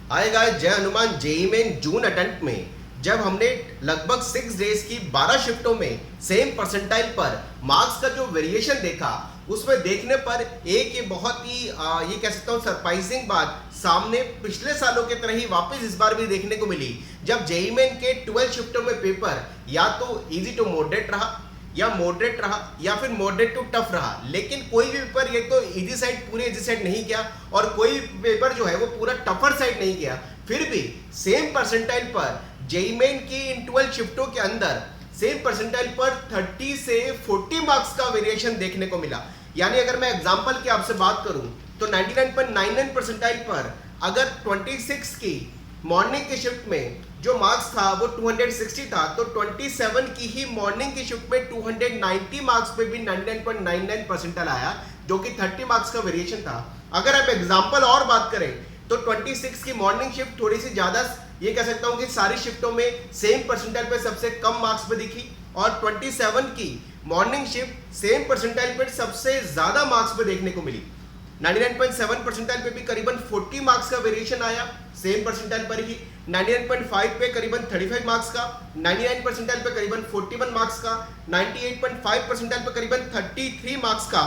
Hi guys, जय Hanuman. JEE main जून attempt में जब हमने लगभग 6 डेज की 12 शिफ्टों में सेम परसेंटाइल पर मार्क्स का जो वेरिएशन देखा, उसमें देखने पर एक ये बहुत ही ये कह सकता हूँ सरप्राइजिंग बात सामने पिछले सालों के तरह ही वापस इस बार भी देखने को मिली। जब जेईई मेन के 12 शिफ्टों में पेपर या तो इजी टू मॉडरेट रहा या मॉडरेट रहा या फिर मॉडरेट टू टफ रहा, लेकिन कोई भी पेपर ये तो इजी साइड पूरे इजी साइड नहीं गया और कोई पेपर जो है वो पूरा टफर साइड नहीं गया। फिर भी सेम परसेंटाइल पर जेईई मेन की इन 12 शिफ्टों के अंदर सेम परसेंटाइल पर 30 से 40 मार्क्स का वेरिएशन देखने को मिला। यानी अगर मैं एग्जांपल की आपसे बात करूं तो 99.99 परसेंटाइल पर अगर 26 की मॉर्निंग की शिफ्ट में जो मार्क्स था वो 260 था, तो 27 की ही मॉर्निंग की शिफ्ट में 290 मार्क्स पे भी 99.99 परसेंटाइल आया, जो कि 30 मार्क्स का वेरिएशन था। अगर आप एग्जांपल और बात करें तो 26 की मॉर्निंग शिफ्ट थोड़ी सी ज्यादा, ये कह सकता हूं कि सारी शिफ्टों में सेम परसेंटाइल पे सबसे कम मार्क्स पे दिखी, और 27 की मॉर्निंग शिफ्ट सेम परसेंटाइल पे सबसे ज्यादा मार्क्स पे देखने को मिली। 99.7 परसेंटाइल पे भी करीबन 40 मार्क्स का वेरिएशन आया सेम परसेंटाइल पर ही। 99.5 पे करीबन 35 मार्क्स का, 99 परसेंटाइल पे करीबन 41 मार्क्स का, 98.5 परसेंटाइल पे करीबन 33 मार्क्स का,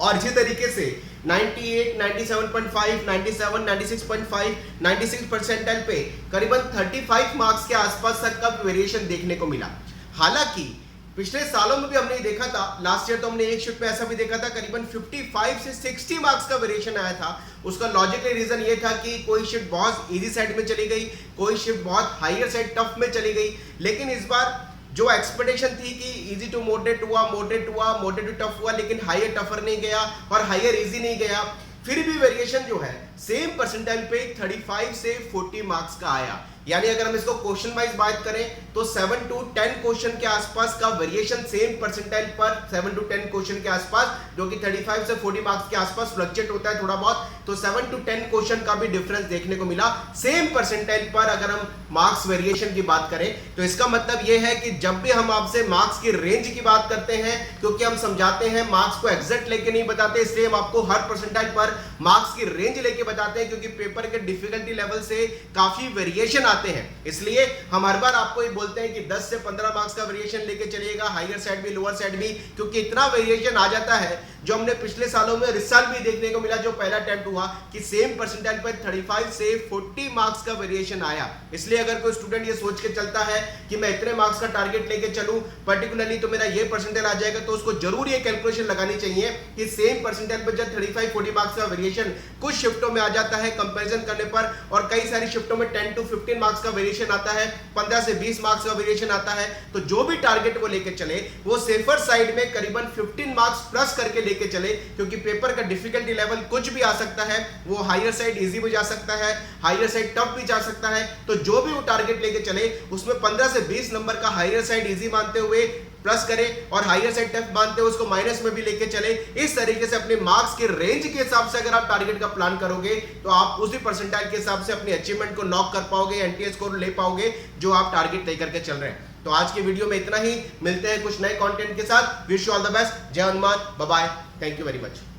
और इसी तरीके से 98, 97.5, 97, 96.5, 96 परसेंटाइल पे करीबन 35 मार्क्स के आसपास तक का वेरिएशन देखने को मिला। हालांकि पिछले सालों में भी हमने देखा था, लास्ट ईयर तो हमने एक शिफ्ट में ऐसा भी देखा था, करीबन 55 से 60 मार्क्स का वेरिएशन आया था। उसका लॉजिकली रीजन ये था कि कोई शिफ्ट बहुत इजी साइड में चली गई, कोई शिफ्ट बहुत हायर साइड टफ में चली गई। लेकिन इस बार जो एक्सपेक्टेशन थी कि इजी टू मॉडरेट हुआ, मॉडरेट हुआ, मॉडरेट टू टफ हुआ, लेकिन हायर टफर नहीं गया और हायर इजी नहीं गया, फिर भी वेरिएशन जो है सेम परसेंटाइल पे 35 से 40 मार्क्स का आया। यानी अगर हम इसको क्वेश्चन वाइज बात करें तो 7 to 10 क्वेश्चन के आसपास का वेरिएशन सेम परसेंटाइल पर 7 to 10 क्वेश्चन के आसपास, जो कि 35 से 40 मार्क्स के आसपास फ्लक्चुएट होता है थोड़ा बहुत, तो 7 to 10 क्वेश्चन का भी डिफरेंस देखने को मिला सेम परसेंटाइल पर। अगर हम मार्क्स वेरिएशन की बात करें तो इसका मतलब यह है कि जब भी हम आपसे मार्क्स की रेंज की बात करते हैं, क्योंकि हम समझाते हैं मार्क्स को एग्जैक्ट लेके नहीं बताते, इसलिए हम आपको हर परसेंटाइल पर मार्क्स की रेंज लेके बताते हैं, क्योंकि पेपर के डिफिकल्टी लेवल से काफी वेरिएशन आते हैं। इसलिए हम हर बार आपको ये बोलते हैं कि 10 से 15 मार्क्स का वेरिएशन लेके चलिएगा, हायर साइड भी लोअर साइड भी, क्योंकि इतना वेरिएशन आ जाता है जो हमने पिछले सालों में रिजल्ट भी देखने को मिला, जो पहला अटेम्प्ट हुआ कि सेम परसेंटाइल पर 35 से 40 मार्क्स का वेरिएशन आया। इसलिए अगर कोई स्टूडेंट ये सोच के चलता है कि मैं इतने मार्क्स का टारगेट लेके चलूं पर्टिकुलरली तो मेरा ये परसेंटाइल आ जाएगा, तो उसको जरूर ये कैलकुलेशन लगानी चाहिए कि सेम परसेंटाइल पर जब 35-40 मार्क्स का वेरिएशन कुछ शिफ्टों में आ जाता है कंपैरिजन करने पर, और कई सारी शिफ्टों में 10 to 15 मार्क्स का वेरिएशन आता है, 15 से 20 मार्क्स का वेरिएशन आता है, तो जो भी टारगेट वो लेके चले वो सेफर साइड में करीबन 15 मार्क्स प्लस करके लेके चले, क्योंकि पेपर का डिफिकल्टी लेवल कुछ भी आ सकता है, वो हायर साइड इजी भी जा सकता है, हायर साइड टफ भी जा सकता है। तो जो भी वो टारगेट लेके चले उसमें 15 से 20 नंबर का हायर साइड इजी मानते हुए प्लस करें, और हायर साइड टफ मानते हुए उसको माइनस में भी लेके चले। इस तरीके से अपने मार्क्स के रेंज के हिसाब से अगर आप टारगेट का प्लान करोगे तो आप उसी परसेंटाइल के हिसाब से अपनी अचीवमेंट को नॉक कर पाओगे, एनटीए स्कोर ले पाओगे जो आप टारगेट लेकर के चल रहे हैं। तो आज की वीडियो में इतना ही, मिलते हैं कुछ नए कंटेंट के साथ। Wish you all the best. Jai Hanuman, bye bye, thank you very much.